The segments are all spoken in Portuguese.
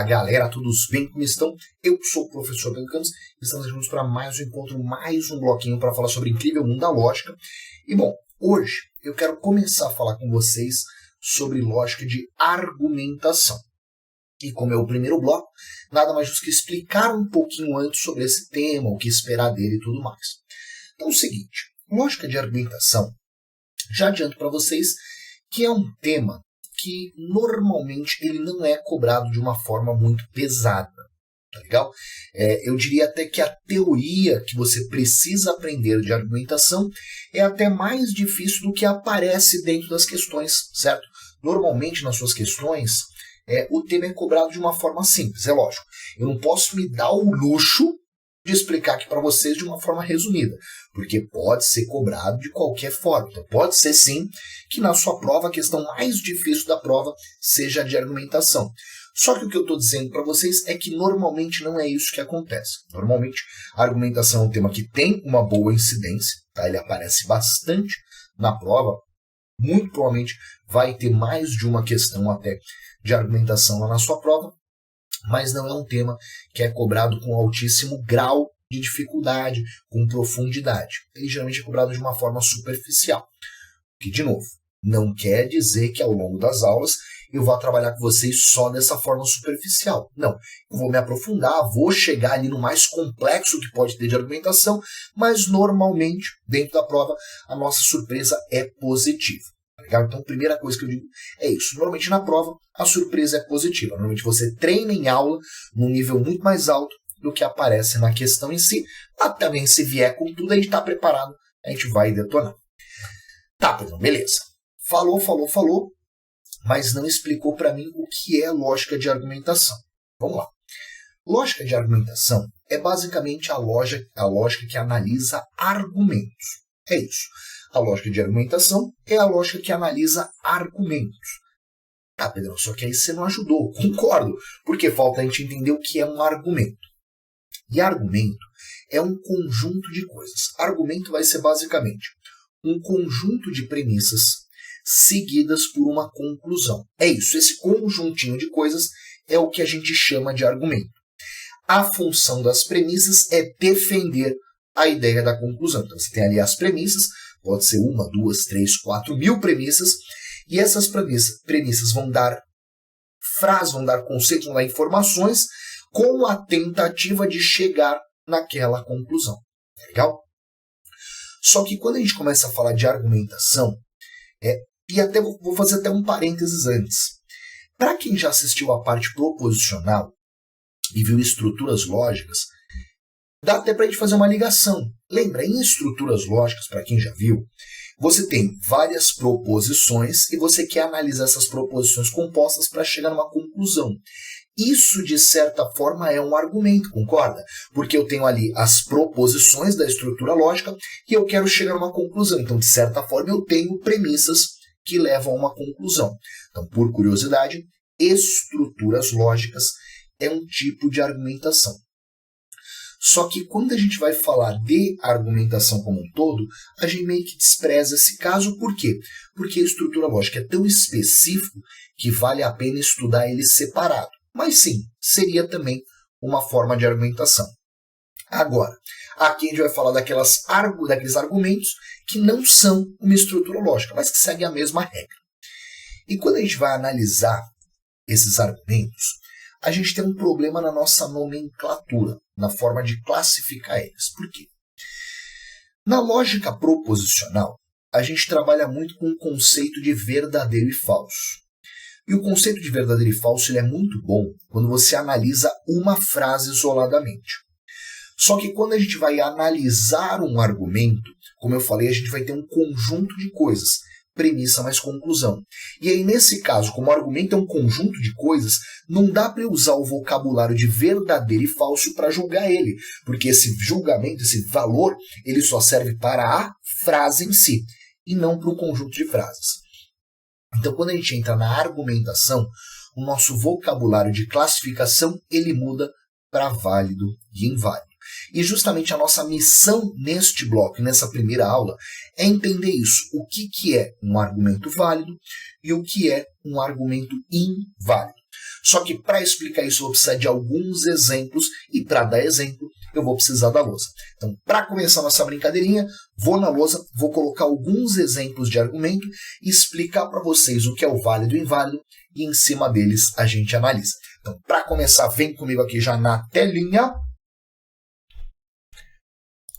Fala galera, todos bem? Como estão? Eu sou o professor Pedro Campos e estamos juntos para mais um encontro, mais um bloquinho para falar sobre o incrível mundo da lógica. E bom, hoje eu quero começar a falar com vocês sobre lógica de argumentação. E como é o primeiro bloco, nada mais justo que explicar um pouquinho antes sobre esse tema, o que esperar dele e tudo mais. Então é o seguinte, lógica de argumentação, já adianto para vocês que é um tema que normalmente ele não é cobrado de uma forma muito pesada, tá legal? Eu diria até que a teoria que você precisa aprender de argumentação é até mais difícil do que aparece dentro das questões, certo? Normalmente nas suas questões, o tema é cobrado de uma forma simples, é lógico. Eu não posso me dar o luxo de explicar aqui para vocês de uma forma resumida, porque pode ser cobrado de qualquer forma. Então pode ser sim que na sua prova a questão mais difícil da prova seja a de argumentação. Só que o que eu estou dizendo para vocês é que normalmente não é isso que acontece. Normalmente a argumentação é um tema que tem uma boa incidência, tá? Ele aparece bastante na prova, muito provavelmente vai ter mais de uma questão até de argumentação lá na sua prova, mas não é um tema que é cobrado com altíssimo grau de dificuldade, com profundidade. Ele geralmente é cobrado de uma forma superficial. Que, de novo, não quer dizer que ao longo das aulas eu vou trabalhar com vocês só dessa forma superficial. Não, eu vou me aprofundar, vou chegar ali no mais complexo que pode ter de argumentação, mas normalmente, dentro da prova, a nossa surpresa é positiva. Legal? Então, a primeira coisa que eu digo é isso. Normalmente na prova, a surpresa é positiva. Normalmente você treina em aula num nível muito mais alto do que aparece na questão em si. Mas também, se vier com tudo, a gente está preparado, a gente vai detonar. Tá, Pedro, beleza. Falou, mas não explicou para mim o que é lógica de argumentação. Vamos lá. Lógica de argumentação é basicamente a lógica que analisa argumentos. É isso. A lógica de argumentação é a lógica que analisa argumentos. Tá, Pedro, só que aí você não ajudou. Concordo, porque falta a gente entender o que é um argumento. E argumento é um conjunto de coisas. Argumento vai ser basicamente um conjunto de premissas seguidas por uma conclusão. É isso, esse conjuntinho de coisas é o que a gente chama de argumento. A função das premissas é defender a ideia da conclusão. Então você tem ali as premissas, pode ser 1, 2, 3, 4 mil premissas, e essas premissas vão dar frases, vão dar conceitos, vão dar informações com a tentativa de chegar naquela conclusão. Tá legal? Só que quando a gente começa a falar de argumentação, e até vou fazer até um parênteses antes. Para quem já assistiu a parte proposicional e viu estruturas lógicas, dá até para a gente fazer uma ligação. Lembra, em estruturas lógicas, para quem já viu, você tem várias proposições e você quer analisar essas proposições compostas para chegar numa conclusão. Isso, de certa forma, é um argumento, concorda? Porque eu tenho ali as proposições da estrutura lógica e eu quero chegar a uma conclusão. Então, de certa forma, eu tenho premissas que levam a uma conclusão. Então, por curiosidade, estruturas lógicas é um tipo de argumentação. Só que quando a gente vai falar de argumentação como um todo, a gente meio que despreza esse caso. Por quê? Porque a estrutura lógica é tão específico que vale a pena estudar ele separado. Mas sim, seria também uma forma de argumentação. Agora, aqui a gente vai falar daqueles argumentos que não são uma estrutura lógica, mas que seguem a mesma regra. E quando a gente vai analisar esses argumentos, a gente tem um problema na nossa nomenclatura, na forma de classificar eles. Por quê? Na lógica proposicional, a gente trabalha muito com o conceito de verdadeiro e falso. E o conceito de verdadeiro e falso ele é muito bom quando você analisa uma frase isoladamente. Só que quando a gente vai analisar um argumento, como eu falei, a gente vai ter um conjunto de coisas, premissa mais conclusão. E aí, nesse caso, como o argumento é um conjunto de coisas, não dá para usar o vocabulário de verdadeiro e falso para julgar ele, porque esse julgamento, esse valor, ele só serve para a frase em si, e não para um conjunto de frases. Então, quando a gente entra na argumentação, o nosso vocabulário de classificação, ele muda para válido e inválido. E justamente a nossa missão neste bloco, nessa primeira aula, é entender isso. O que é um argumento válido e o que é um argumento inválido. Só que para explicar isso eu vou precisar de alguns exemplos e para dar exemplo eu vou precisar da lousa. Então, para começar nossa brincadeirinha, vou na lousa, vou colocar alguns exemplos de argumento e explicar para vocês o que é o válido e o inválido e em cima deles a gente analisa. Então, para começar, vem comigo aqui já na telinha.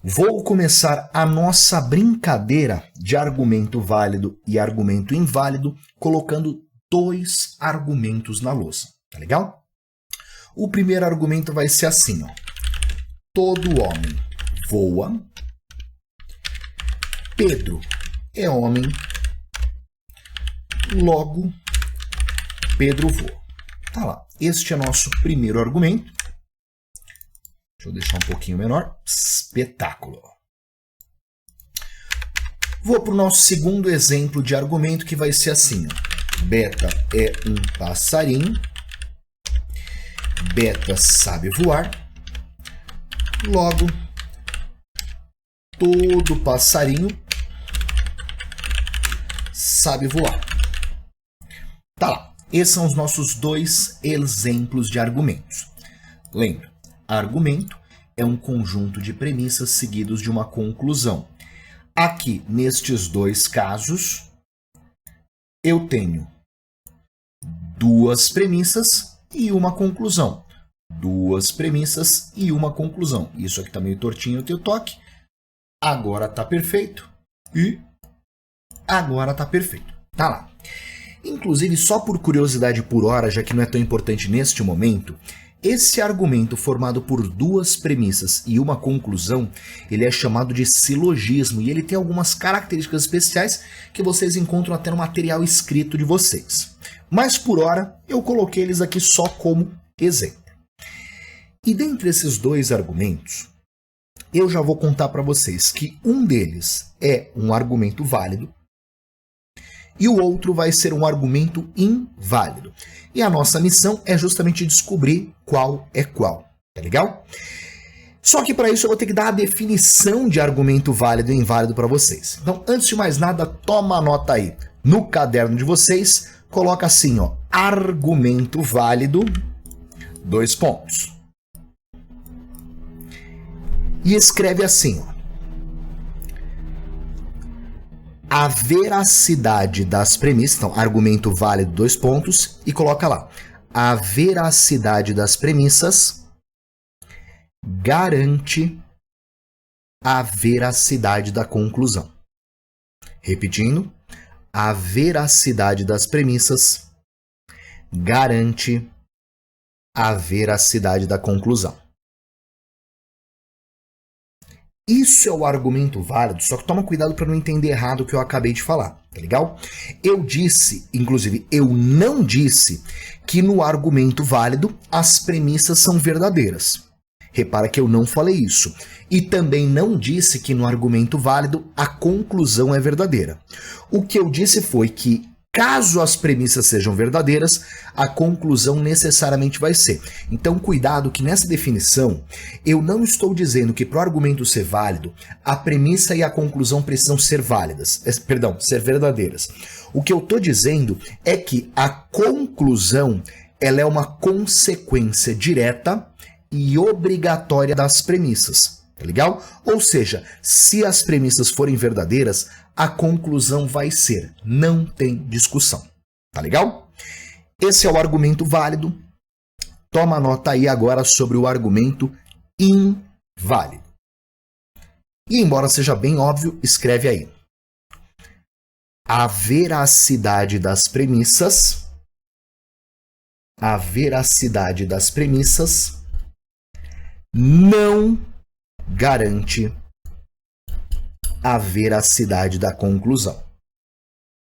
Vou começar a nossa brincadeira de argumento válido e argumento inválido colocando dois argumentos na lousa, tá legal? O primeiro argumento vai ser assim, ó. Todo homem voa. Pedro é homem. Logo, Pedro voa. Tá lá. Este é nosso primeiro argumento. Deixa eu deixar um pouquinho menor. Espetáculo. Vou para o nosso segundo exemplo de argumento, que vai ser assim, ó. Beta é um passarinho. Beta sabe voar. Logo, todo passarinho sabe voar. Tá lá. Esses são os nossos dois exemplos de argumentos. Lembra, argumento é um conjunto de premissas seguidos de uma conclusão. Aqui, nestes dois casos, eu tenho duas premissas e uma conclusão. Duas premissas e uma conclusão. Isso aqui tá meio tortinho o teu toque. Agora tá perfeito. E agora tá perfeito. Tá lá. Inclusive, só por curiosidade por hora, já que não é tão importante neste momento, esse argumento formado por duas premissas e uma conclusão, ele é chamado de silogismo e ele tem algumas características especiais que vocês encontram até no material escrito de vocês. Mas por hora, eu coloquei eles aqui só como exemplo. E dentre esses dois argumentos, eu já vou contar para vocês que um deles é um argumento válido e o outro vai ser um argumento inválido. E a nossa missão é justamente descobrir qual é qual, tá legal? Só que para isso eu vou ter que dar a definição de argumento válido e inválido para vocês. Então, antes de mais nada, toma a nota aí. No caderno de vocês, coloca assim, ó, argumento válido, 2 pontos. E escreve assim, ó. A veracidade das premissas, então, argumento válido, 2 pontos, e coloca lá. A veracidade das premissas garante a veracidade da conclusão. Repetindo, a veracidade das premissas garante a veracidade da conclusão. Isso é o argumento válido, só que toma cuidado para não entender errado o que eu acabei de falar, tá legal? Eu disse, inclusive, eu não disse que no argumento válido as premissas são verdadeiras. Repara que eu não falei isso. E também não disse que no argumento válido a conclusão é verdadeira. O que eu disse foi que, caso as premissas sejam verdadeiras, a conclusão necessariamente vai ser. Então, cuidado que nessa definição, eu não estou dizendo que para o argumento ser válido, a premissa e a conclusão precisam ser válidas, ser verdadeiras. O que eu estou dizendo é que a conclusão ela é uma consequência direta e obrigatória das premissas. Tá legal? Ou seja, se as premissas forem verdadeiras, a conclusão vai ser. Não tem discussão. Tá legal? Esse é o argumento válido. Toma nota aí agora sobre o argumento inválido. E embora seja bem óbvio, escreve aí. A veracidade das premissas. A veracidade das premissas não garante a veracidade da conclusão.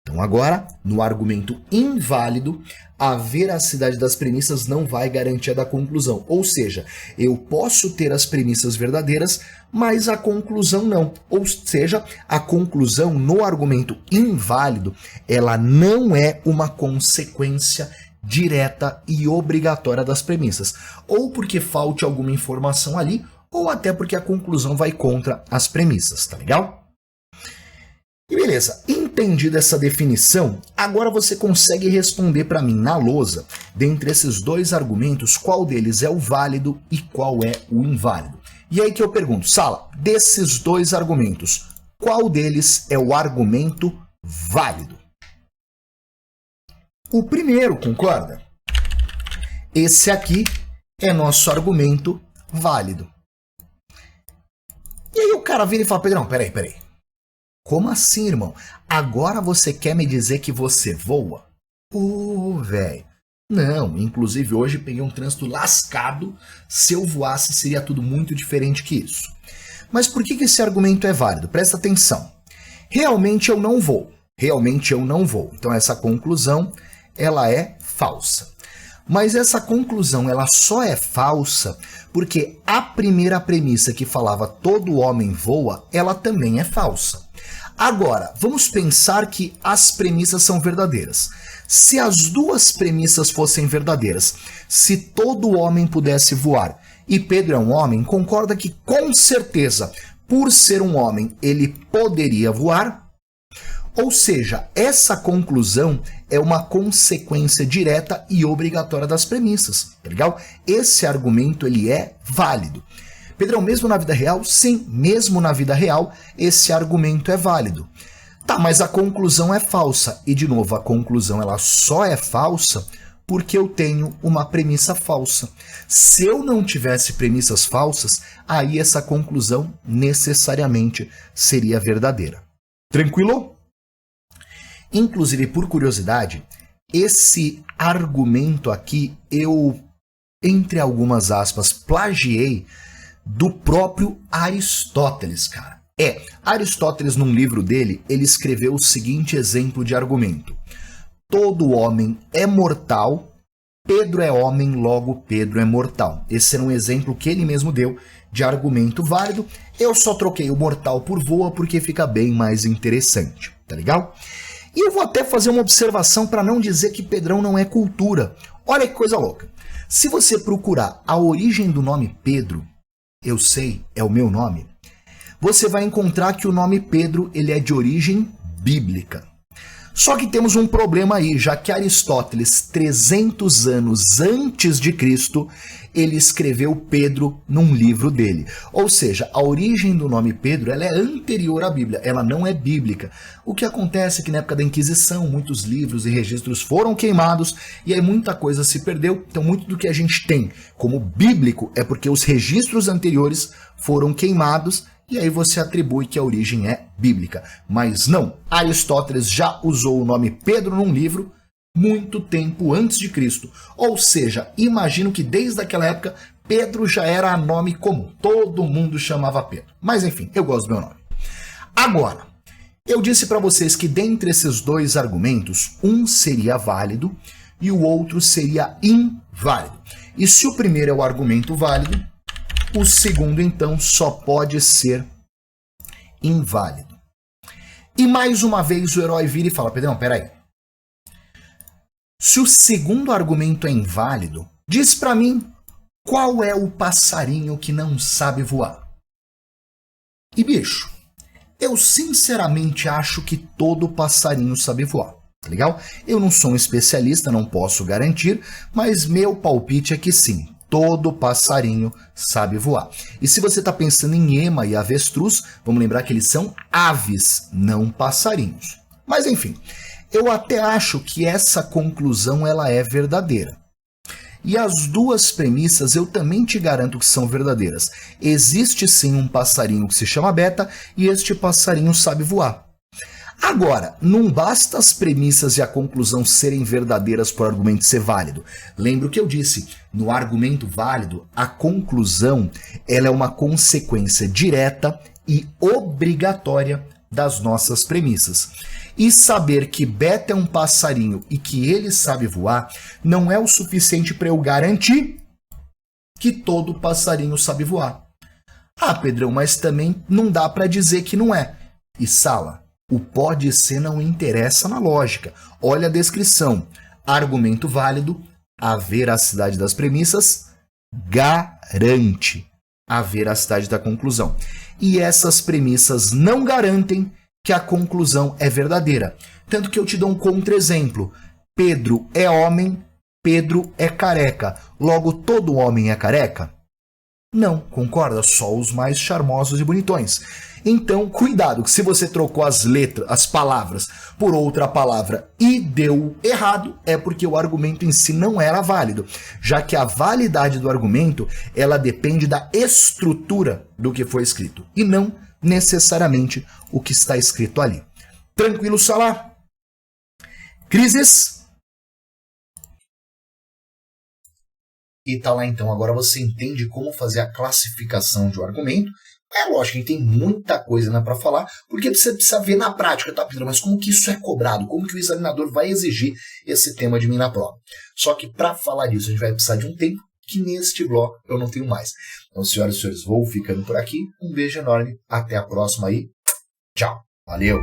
Então agora, no argumento inválido, a veracidade das premissas não vai garantir a da conclusão. Ou seja, eu posso ter as premissas verdadeiras, mas a conclusão não. Ou seja, a conclusão no argumento inválido, ela não é uma consequência direta e obrigatória das premissas. Ou porque falte alguma informação ali, ou até porque a conclusão vai contra as premissas, tá legal? E beleza, entendida essa definição, agora você consegue responder para mim na lousa, dentre esses dois argumentos, qual deles é o válido e qual é o inválido. E aí que eu pergunto, Sala, desses dois argumentos, qual deles é o argumento válido? O primeiro, concorda? Esse aqui é nosso argumento válido. E aí o cara vira e fala, Pedrão, peraí. Como assim, irmão? Agora você quer me dizer que você voa? Velho. Não, inclusive hoje peguei um trânsito lascado. Se eu voasse seria tudo muito diferente que isso. Mas por que esse argumento é válido? Presta atenção. Realmente eu não vou. Então essa conclusão, ela é falsa. Mas essa conclusão, ela só é falsa porque a primeira premissa que falava todo homem voa, ela também é falsa. Agora, vamos pensar que as premissas são verdadeiras. Se as duas premissas fossem verdadeiras, se todo homem pudesse voar e Pedro é um homem, concorda que com certeza, por ser um homem, ele poderia voar? Ou seja, essa conclusão é uma consequência direta e obrigatória das premissas, tá legal? Esse argumento ele é válido. Pedrão, mesmo na vida real? Sim, mesmo na vida real, esse argumento é válido. Tá, mas a conclusão é falsa. E, de novo, a conclusão ela só é falsa porque eu tenho uma premissa falsa. Se eu não tivesse premissas falsas, aí essa conclusão necessariamente seria verdadeira. Tranquilo? Inclusive, por curiosidade, esse argumento aqui eu, entre algumas aspas, plagiei do próprio Aristóteles, cara. Aristóteles, num livro dele, ele escreveu o seguinte exemplo de argumento. Todo homem é mortal, Pedro é homem, logo Pedro é mortal. Esse era um exemplo que ele mesmo deu de argumento válido. Eu só troquei o mortal por voa porque fica bem mais interessante, tá legal? E eu vou até fazer uma observação para não dizer que Pedrão não é cultura. Olha que coisa louca. Se você procurar a origem do nome Pedro, eu sei, é o meu nome, você vai encontrar que o nome Pedro ele é de origem bíblica. Só que temos um problema aí, já que Aristóteles, 300 anos antes de Cristo, ele escreveu Pedro num livro dele. Ou seja, a origem do nome Pedro ela é anterior à Bíblia, ela não é bíblica. O que acontece é que na época da Inquisição, muitos livros e registros foram queimados e aí muita coisa se perdeu. Então muito do que a gente tem como bíblico é porque os registros anteriores foram queimados e aí você atribui que a origem é bíblica. Mas não, Aristóteles já usou o nome Pedro num livro muito tempo antes de Cristo. Ou seja, imagino que desde aquela época Pedro já era nome comum. Todo mundo chamava Pedro. Mas enfim, eu gosto do meu nome. Agora, eu disse para vocês que dentre esses dois argumentos, um seria válido e o outro seria inválido. E se o primeiro é o argumento válido, o segundo, então, só pode ser inválido. E mais uma vez o herói vira e fala, Pedrão, peraí. Se o segundo argumento é inválido, diz pra mim qual é o passarinho que não sabe voar. E bicho, eu sinceramente acho que todo passarinho sabe voar, tá legal? Eu não sou um especialista, não posso garantir, mas meu palpite é que sim. Todo passarinho sabe voar. E se você está pensando em ema e avestruz, vamos lembrar que eles são aves, não passarinhos. Mas enfim, eu até acho que essa conclusão ela é verdadeira. E as duas premissas eu também te garanto que são verdadeiras. Existe sim um passarinho que se chama Beta e este passarinho sabe voar. Agora, não basta as premissas e a conclusão serem verdadeiras para o argumento ser válido. Lembra o que eu disse, no argumento válido, a conclusão ela é uma consequência direta e obrigatória das nossas premissas. E saber que Beta é um passarinho e que ele sabe voar não é o suficiente para eu garantir que todo passarinho sabe voar. Ah, Pedrão, mas também não dá para dizer que não é. E Sala, o pode ser não interessa na lógica. Olha a descrição. Argumento válido, a veracidade das premissas garante a veracidade da conclusão. E essas premissas não garantem que a conclusão é verdadeira. Tanto que eu te dou um contra-exemplo. Pedro é homem, Pedro é careca. Logo, todo homem é careca? Não, concorda? Só os mais charmosos e bonitões. Então, cuidado, que se você trocou as letras, as palavras, por outra palavra e deu errado, é porque o argumento em si não era válido, já que a validade do argumento, ela depende da estrutura do que foi escrito, e não necessariamente o que está escrito ali. Tranquilo, Salah? Crises? E tá lá então, agora você entende como fazer a classificação de um argumento. É lógico que tem muita coisa para falar, porque você precisa ver na prática, tá, Pedro? Mas como que isso é cobrado? Como que o examinador vai exigir esse tema de mim na prova? Só que para falar disso a gente vai precisar de um tempo que neste bloco eu não tenho mais. Então, senhoras e senhores, vou ficando por aqui. Um beijo enorme, até a próxima aí. Tchau, valeu!